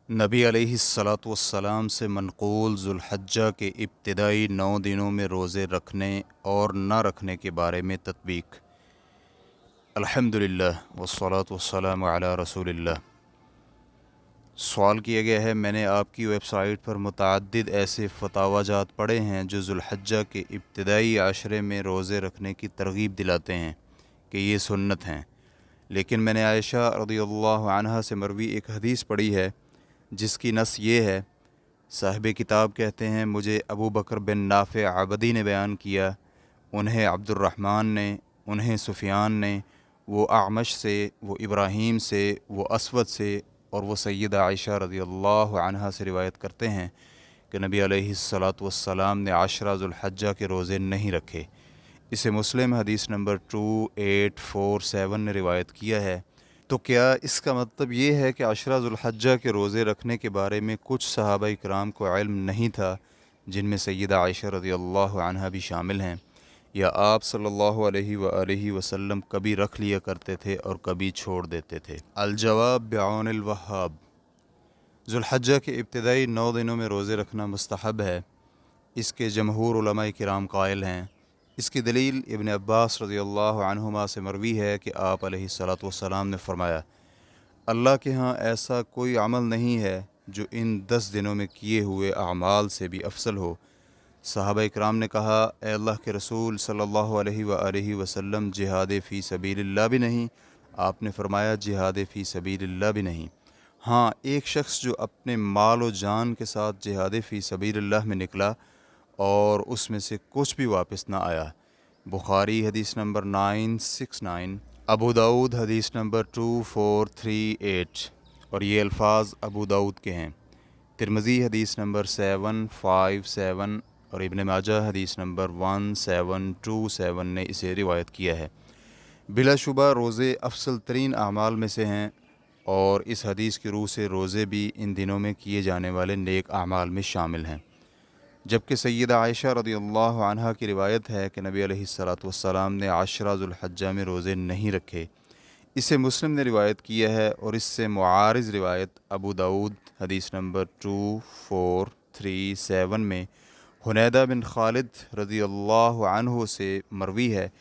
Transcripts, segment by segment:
नबी अलैहिस्सलातु वस्सलाम से मनक़ूल ज़ुल्हज्जा के इब्तिदाई 9 दिनों में रोज़े रखने और न रखने के बारे में तत्बीक। अल्हम्दुलिल्लाह वस्सलातु वस्सलामु अला रसूलिल्लाह। सवाल किया गया है, मैंने आपकी वेबसाइट पर मुतअद्दिद ऐसे फतावाजात पढ़े हैं जो ज़ुल्हज्जा के इब्तिदाई आशरे में रोज़े रखने की तरग़ीब दिलाते हैं कि ये सुन्नत हैं, लेकिन मैंने आयशा रज़ियल्लाहु अन्हा से मरवी एक हदीस पढ़ी है जिसकी नस ये है। साहिब किताब कहते हैं, मुझे अबू बकर बिन नाफ़े आबदी ने बयान किया, उन्हें अब्दुर्रहमान ने, उन्हें सुफ़ियान ने, वो आमश से, वो इब्राहीम से, वो असवद से और वो सैयदा आयशा रज़ियल्लाहु अन्हा से रिवायत करते हैं कि नबी अलैहिस्सलातु वस्सलाम ने आशरा ज़ुल्हज्जा के रोज़े नहीं रखे। इसे मुस्लिम हदीस नंबर 2847 ने रिवायत किया है। तो क्या इसका मतलब ये है कि अशरा ज़ुल्हज्जा के रोज़े रखने के बारे में कुछ सहाबा इकराम को इल्म नहीं था, जिनमें सैयदा आयशा रज़ियल्लाहु अन्हा भी शामिल हैं, या आप सल्लल्लाहु अलैहि वसल्लम कभी रख लिया करते थे और कभी छोड़ देते थे? अल-जवाब बिऔनिल वहाब। ज़ुल्हज्जा के इब्तिदाई 9 दिनों में रोज़े रखना मुस्तहब है, इसके जमहूर उलमा किराम कायल हैं। इसकी दलील इब्न अब्बास रज़ियल्लाहु अन्हुमा से मरवी है कि आप अलैहिस्सलातु वस्सलाम ने फरमाया, अल्लाह के यहाँ ऐसा कोई अमल नहीं है जो इन 10 दिनों में किए हुए अमाल से भी अफसल हो। सहाबा इकराम ने कहा, ए अल्लाह के रसूल सल्लल्लाहु अलैहि वसल्लम, जिहाद फ़ी सबीलिल्लाह भी नहीं? आपने फरमाया, जिहाद फ़ी सबीलिल्लाह भी नहीं। हाँ, एक शख्स जो अपने माल व जान के साथ जिहाद फ़ी सबीलिल्लाह में निकला और उसमें से कुछ भी वापस ना आया। बुखारी हदीस नंबर 969, अबू दाऊद हदीस नंबर 2438 और ये अल्फाज अबू दाऊद के हैं। तिरमिज़ी हदीस नंबर 757 और इब्न माजाह हदीस नंबर 1727 ने इसे रिवायत किया है। बिलाशुबा रोज़े अफसल तरीन अमाल में से हैं और इस हदीस की रूह से रोज़े भी इन दिनों में किए जाने वाले नेक अमाल में शामिल हैं। जबकि सैयदा आयशा रज़ियल्लाहु अन्हा की रिवायत है कि नबी अलैहिस्सलातु वस्सलाम ने आशरा ज़ुल्हज्जा में रोज़े नहीं रखे। इसे मुस्लिम ने रिवायत किया है और इससे मुआरिज़ रिवायत अबू दाऊद हदीस नंबर 2437 में हुनैदा बिन खालिद रज़ियल्लाहु अन्हु से मरवी है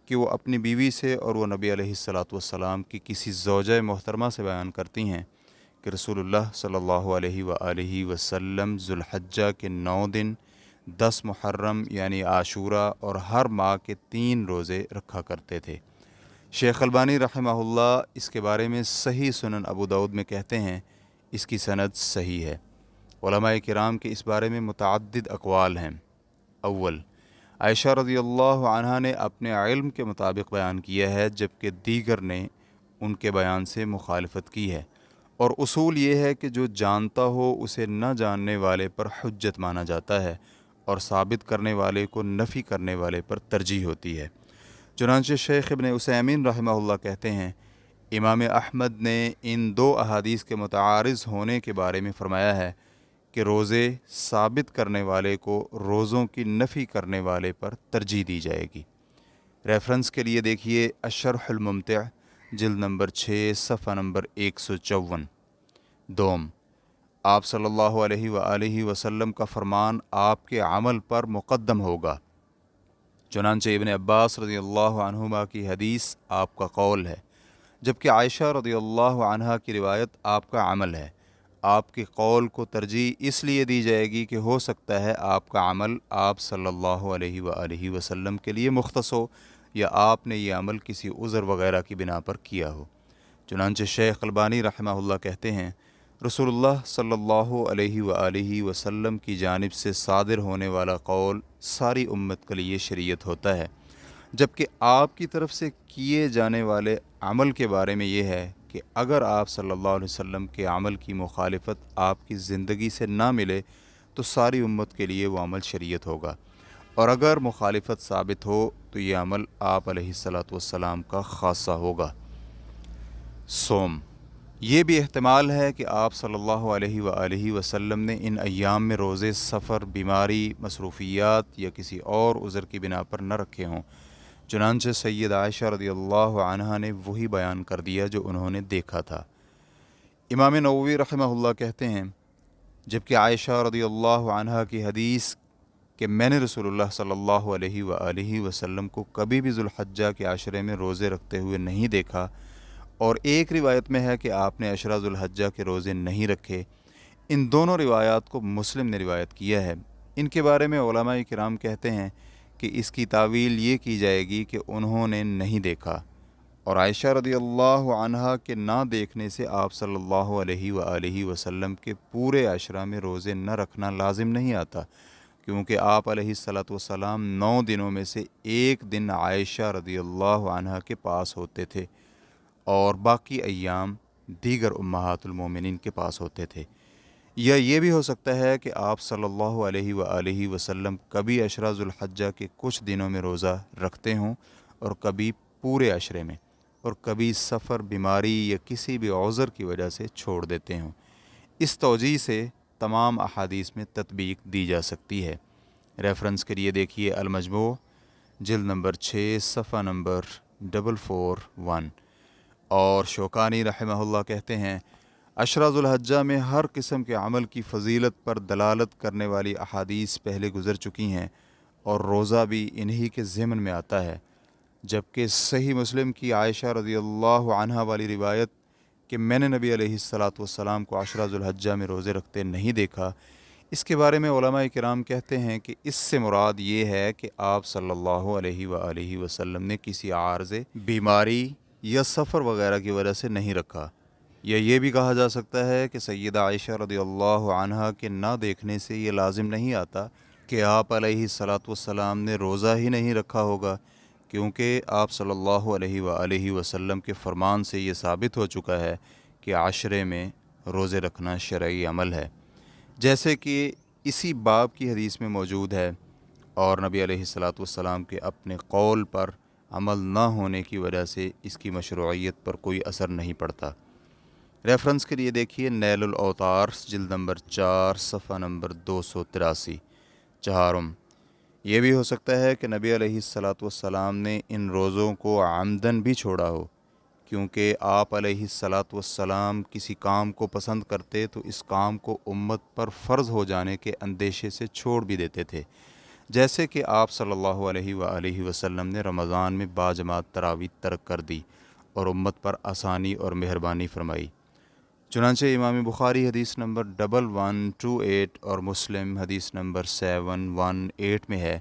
कि वो अपनी बीवी से और वो नबी अलैहिस्सलातु वस्सलाम की किसी ज़ौजा मोहतरमा से बयान करती हैं कि रसूलुल्लाह सल्लल्लाहु अलैहि वसल्लम ज़ुल्हज्जा के 9 दिन 10 मुहर्रम यानी आशूरा और हर माह के 3 रोज़े रखा करते थे। शेख अलबानी रहमहुल्लाह इसके बारे में सही सुनन अबू दाऊद में कहते हैं, इसकी सनद सही है। उलमाए किराम के इस बारे में मुतअद्दिद अक़वाल हैं। अव्वल, आयशा रज़ियल्लाहु अन्हा ने अपने इल्म के मुताबिक बयान किया है, जबकि दीगर ने उनके बयान से मुखालफत की है, और उसूल ये है कि जो जानता हो उसे न जानने वाले पर हुज्जत माना जाता है और साबित करने वाले को नफ़ी करने वाले पर तरजीह होती है। चुनांचे शेख इब्न उसैमीन रहमहुल्लाह कहते हैं, इमाम अहमद ने इन 2 अहादीस के मुतारिज़ होने के बारे में फ़रमाया है कि रोज़े साबित करने वाले को रोज़ों की नफ़ी करने वाले पर तरजीह दी जाएगी। रेफरेंस के लिए देखिए अशरहुल मुमतिअ जिल्द नंबर 6 सफ़ा नंबर 154। दोम, आप सल्लल्लाहु अलैहि वसल्लम का फरमान आपके अमल पर मुक़द्दम होगा। चुनांचे इब्न अब्बास रज़ियल्लाहु अन्हुमा की हदीस आपका कौल है, जबकि आयशा रज़ियल्लाहु अन्हा की रिवायत आपका अमल है। आपके कौल को तरजीह इसलिए दी जाएगी कि हो सकता है आपका अमल आप सल्लल्लाहु अलैहि वसल्लम के लिए मुख्तस हो या आपने ये अमल किसी उज़र वग़ैरह की बिना पर किया हो। चुनांचे शेख अलबानी रहमहुल्लाह कहते हैं, रसूलुल्लाह सल्लल्लाहु अलैहि वसल्लम की जानिब से सादिर होने वाला कौल सारी उम्मत के लिए शरीयत होता है, जबकि आपकी तरफ से किए जाने वाले अमल के बारे में ये है कि अगर आप सल्लल्लाहु अलैहि वसल्लम के अमल की मुखालिफत आपकी ज़िंदगी से ना मिले तो सारी उम्मत के लिए वो अमल शरीयत होगा, और अगर मुखालिफत साबित हो तो ये अमल आप अलैहिस्सलातु वस्सलाम का ख़ासा होगा। सोम, ये भी एहतमाल है कि आप सल्लल्लाहु अलैहि वसल्लम ने इन अय्याम में रोज़े सफ़र, बीमारी, मसरूफ़ियात या किसी और उज़र की बिना पर न रखे हों। चुनांचे सैयद आयशा रज़ियल्लाहु अन्हा ने वही बयान कर दिया जो उन्होंने देखा था। امام نووی رحمہ کہتے ہیں جبکہ عائشہ رضی اللہ عنہا کی حدیث کہ میں نے رسول اللہ صلی اللہ علیہ وآلہ وسلم کو کبھی بھی ذوالحجہ کے عشرے میں روزے رکھتے ہوئے نہیں دیکھا، اور ایک روایت میں ہے کہ آپ نے عشرہ ذوالحجہ کے روزے نہیں رکھے، ان دونوں روایات کو مسلم نے روایت کیا ہے۔ ان کے بارے میں علماء کرام کہتے ہیں کہ اس کی تعویل یہ کی جائے گی کہ انہوں نے نہیں دیکھا، اور عائشہ رضی اللہ عنہا کے نہ دیکھنے سے آپ صلی اللہ علیہ وآلہ وسلم کے پورے عشرہ میں روزے نہ رکھنا لازم نہیں آتا، کیونکہ آپ علیہ الصلاۃ والسلام 9 دنوں میں سے ایک دن عائشہ رضی اللہ عنہا کے پاس ہوتے تھے اور باقی ایام دیگر امہات المومنین کے پاس ہوتے تھے۔ یا یہ بھی ہو سکتا ہے کہ آپ صلی اللہ علیہ وآلہ وسلم کبھی عشرہ ذوالحجہ کے کچھ دنوں میں روزہ رکھتے ہوں اور کبھی پورے عشرے میں، اور کبھی سفر، بیماری یا کسی بھی عذر کی وجہ سے چھوڑ دیتے ہوں۔ اس توجہ سے تمام احادیث میں تطبیق دی جا سکتی ہے۔ ریفرنس کے لیے دیکھیے المجموع جلد نمبر 6 صفحہ نمبر 441۔ اور شوکانی رحمہ اللہ کہتے ہیں عشرہ ذوالحجہ میں ہر قسم کے عمل کی فضیلت پر دلالت کرنے والی احادیث پہلے گزر چکی ہیں، اور روزہ بھی انہی کے ضمن میں آتا ہے، جبکہ صحیح مسلم کی عائشہ رضی اللہ عنہا والی روایت کہ میں نے نبی علیہ الصلاۃ والسلام کو عشرہ ذوالحجہ میں روزے رکھتے نہیں دیکھا، اس کے بارے میں علماء کرام کہتے ہیں کہ اس سے مراد یہ ہے کہ آپ صلی اللہ علیہ وآلہ وسلم نے کسی عارضے، بیماری یا سفر وغیرہ کی وجہ سے نہیں رکھا۔ یا یہ بھی کہا جا سکتا ہے کہ سیدہ عائشہ رضی اللہ عنہا کے نہ دیکھنے سے یہ لازم نہیں آتا کہ آپ علیہ الصلاۃ والسلام نے روزہ ہی نہیں رکھا ہوگا، کیونکہ آپ صلی اللہ علیہ وآلہ وسلم کے فرمان سے یہ ثابت ہو چکا ہے کہ عشرے میں روزے رکھنا شرعی عمل ہے، جیسے کہ اسی باب کی حدیث میں موجود ہے، اور نبی علیہ الصلاۃ والسلام کے اپنے قول پر عمل نہ ہونے کی وجہ سے اس کی مشروعیت پر کوئی اثر نہیں پڑتا۔ ریفرنس کے لیے دیکھیے نیل الاوطار جلد نمبر 4 صفحہ نمبر 283۔ چہارم، یہ بھی ہو سکتا ہے کہ نبی علیہ الصلاۃ والسلام نے ان روزوں کو عمدن بھی چھوڑا ہو، کیونکہ آپ علیہ الصلاۃ والسلام کسی کام کو پسند کرتے تو اس کام کو امت پر فرض ہو جانے کے اندیشے سے چھوڑ بھی دیتے تھے، جیسے کہ آپ صلی اللہ علیہ وآلہ وسلم نے رمضان میں باجماعت تراویح ترک کر دی اور امت پر آسانی اور مہربانی فرمائی۔ چنانچہ امام بخاری حدیث نمبر 1128 اور مسلم حدیث نمبر 718 میں ہے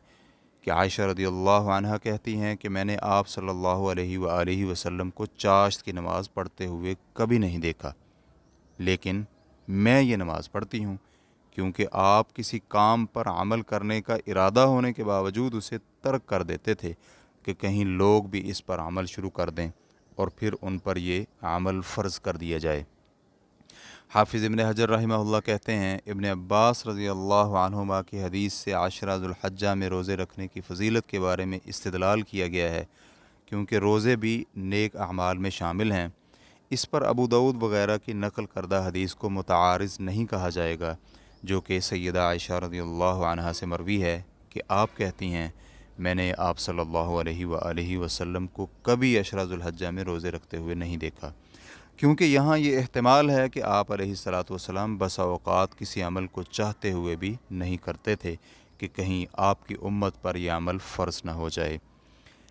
کہ عائشہ رضی اللہ عنہا کہتی ہیں کہ میں نے آپ صلی اللہ علیہ وآلہ وسلم کو چاشت کی نماز پڑھتے ہوئے کبھی نہیں دیکھا، لیکن میں یہ نماز پڑھتی ہوں، کیونکہ آپ کسی کام پر عمل کرنے کا ارادہ ہونے کے باوجود اسے ترک کر دیتے تھے کہ کہیں لوگ بھی اس پر عمل شروع کر دیں اور پھر ان پر یہ عمل فرض کر دیا جائے۔ حافظ ابن حجر رحمہ اللہ کہتے ہیں ابن عباس رضی اللہ عنہما کی حدیث سے عشرہ ذوالحجہ میں روزے رکھنے کی فضیلت کے بارے میں استدلال کیا گیا ہے، کیونکہ روزے بھی نیک اعمال میں شامل ہیں۔ اس پر ابو داؤد وغیرہ کی نقل کردہ حدیث کو متعارض نہیں کہا جائے گا، جو کہ سیدہ عائشہ رضی اللہ عنہا سے مروی ہے کہ آپ کہتی ہیں میں نے آپ صلی اللہ علیہ وآلہ وسلم کو کبھی عشرہ ذوالحجہ میں روزے رکھتے ہوئے نہیں دیکھا، کیونکہ یہاں یہ احتمال ہے کہ آپ علیہ الصلاۃ والسلام بسا اوقات کسی عمل کو چاہتے ہوئے بھی نہیں کرتے تھے کہ کہیں آپ کی امت پر یہ عمل فرض نہ ہو جائے۔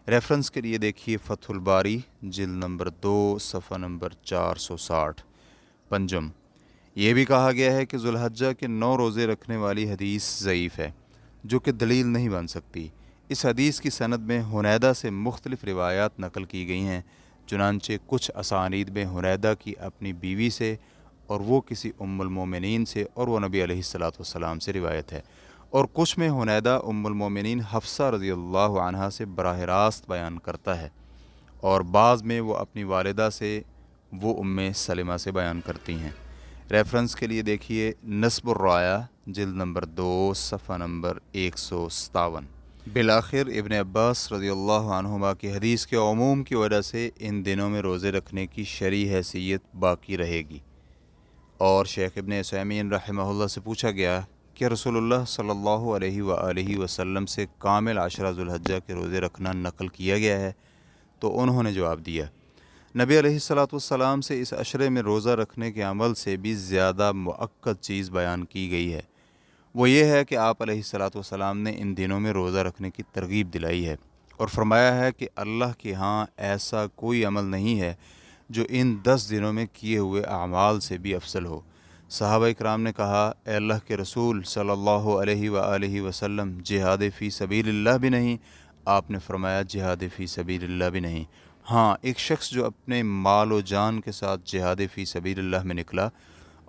ریفرنس کے لیے دیکھیے فتح الباری جلد نمبر 2 صفحہ نمبر 460۔ پنجم، یہ بھی کہا گیا ہے کہ ذوالحجہ کے 9 روزے رکھنے والی حدیث ضعیف ہے، جو کہ دلیل نہیں بن سکتی۔ اس حدیث کی سند میں حنیدہ سے مختلف روایات نقل کی گئی ہیں، چنانچہ کچھ اسانید میں حنیدہ کی اپنی بیوی سے اور وہ کسی ام المومنین سے اور وہ نبی علیہ الصلاۃ والسلام سے روایت ہے، اور کچھ میں حنیدہ ام المومنین حفصہ رضی اللہ عنہا سے براہ راست بیان کرتا ہے، اور بعض میں وہ اپنی والدہ سے وہ ام سلمہ سے بیان کرتی ہیں۔ ریفرنس کے لیے دیکھیے نصب الرایہ جلد نمبر 2 صفحہ نمبر 157۔ بالآخر ابن عباس رضی اللہ عنہما کی حدیث کے عموم کی وجہ سے ان دنوں میں روزے رکھنے کی شرعی حیثیت باقی رہے گی۔ اور شیخ ابن عثیمین رحمہ اللہ سے پوچھا گیا کہ رسول اللہ صلی اللہ علیہ وآلہ وسلم سے کامل عشرہ ذوالحجہ کے روزے رکھنا نقل کیا گیا ہے، تو انہوں نے جواب دیا نبی अलैहिस्सलातु वस्सलाम से इस अशरे में रोज़ा रखने के अमल से भी ज़्यादा मुअक्कद चीज़ बयान की गई है। वो ये है कि आप अलैहिस्सलातु वस्सलाम ने इन दिनों में रोज़ा रखने की तरगीब दिलाई है और फरमाया है कि अल्लाह के यहाँ ऐसा कोई अमल नहीं है जो इन 10 दिनों में किए हुए अमाल से भी अफसल हो। सहाबा इकराम ने कहा, ए अल्लाह के रसूल सल्लल्लाहु अलैहि वसल्लम, जिहाद फ़ी सबीलिल्लाह भी नहीं? आपने फरमाया, जिहाद फ़ी सबीलिल्लाह भी नहीं। हाँ, एक शख्स जो अपने माल व जान के साथ जिहाद फ़ी सबीलिल्लाह में निकला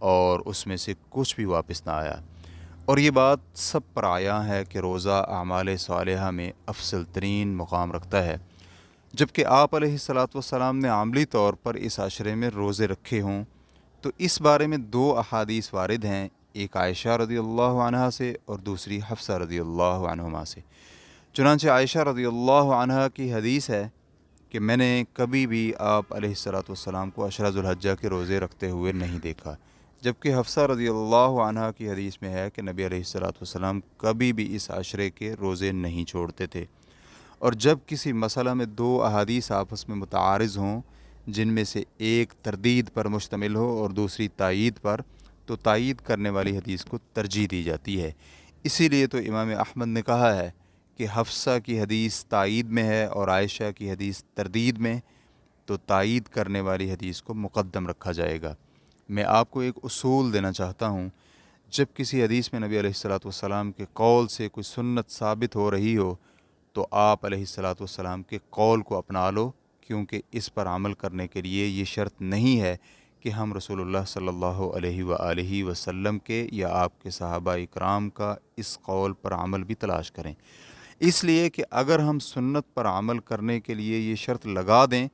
और उसमें से कुछ भी वापस ना आया। और ये बात सब पर आया है कि रोज़ा अमाल सालिहा में अफसल तरीन मुकाम रखता है। जबकि आप अलैहिस्सलातु वस्सलाम ने आमली तौर पर इस आशरे में रोज़े रखे हों, तो इस बारे में 2 अहादीस वारिद हैं, एक आयशा रज़ियल्लाहु अन्हा से और दूसरी हफ्सा रज़ियल्लाहु अन्हुमा से। चुनांचे आयशा रज़ियल्लाहु अन्हा की हदीस है कि मैंने कभी भी आप अलैहिस्सलातु वस्सलाम को अशरा ज़ुल्हज्जा के रोज़े रखते हुए नहीं देखा। जबकि हफ्सा रज़ियल्लाहु अन्हा की हदीस में है कि नबी अलैहिस्सलातु वस्सलाम कभी भी इस आशरे के रोज़े नहीं छोड़ते थे। और जब किसी मसला में 2 अहादीस आपस में मुतारिज़ हों, जिनमें से एक तरदीद पर मुश्तमिल हो और दूसरी तायीद पर, तो तायीद करने वाली हदीस को तरजीह दी जाती है। इसीलिए तो इमाम अहमद ने कहा है कि हफ्सा की हदीस तायीद में है और आयशा की हदीस तरदीद में, तो तायीद करने वाली हदीस को मुक़द्दम रखा जाएगा। मैं आपको एक उसूल देना चाहता हूँ, जब किसी हदीस में नबी अलैहिस्सलातु वस्सलाम के कौल से कोई सुन्नत साबित हो रही हो, तो आप अलैहिस्सलातु वस्सलाम के कौल को अपना लो, क्योंकि इस पर अमल करने के लिए ये शर्त नहीं है कि हम रसूलुल्लाह सल्लल्लाहु अलैहि वसल्लम के या आपके सहाबा इकराम का इस कौल पर अमल भी तलाश करें। इसलिए कि अगर हम सुन्नत पर अमल करने के लिए ये शर्त लगा दें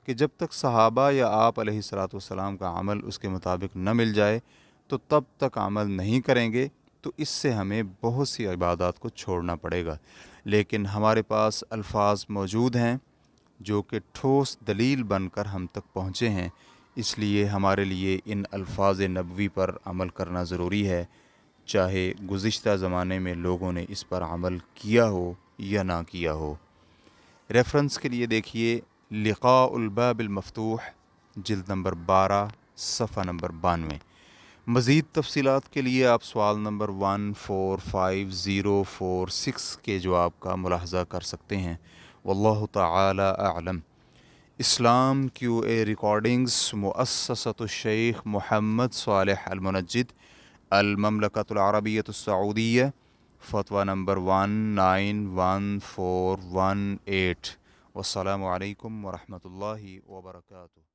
कि जब तक सहाबा या आप अलैहिस्सलातु वस्सलाम का अमल उसके मुताबिक न मिल जाए, तो तब तक अमल नहीं करेंगे, तो इससे हमें बहुत सी इबादत को छोड़ना पड़ेगा। लेकिन हमारे पास अल्फाज मौजूद हैं जो कि ठोस दलील बनकर हम तक पहुँचे हैं, इसलिए हमारे लिए इन अल्फाज नबवी पर अमल करना ज़रूरी है, चाहे गुज़िश्ता ज़माने में लोगों ने इस पर अमल किया हो या ना किया हो। रेफरेंस के लिए देखिए लिक़ाउल बाबिल मफ़तूह, जिल्द नंबर 12, सफ़ा नंबर 92। मज़ीद तफ़सीलात के लिए आप सवाल नंबर 145046 के जवाब का मुलाहज़ा कर सकते हैं। वल्लाहु तआला अअलम। इस्लाम QA रिकॉर्डिंग्स मुअस्ससतुश शेख मोहम्मद सालेह अल मुनज्जिद, अल ममलकतुल अरबिय्यतुस सऊदिय्या, फ़तवा नंबर 191418। वस्सलामु अलैकुम वरहमतुल्लाहि वबरकातुहू।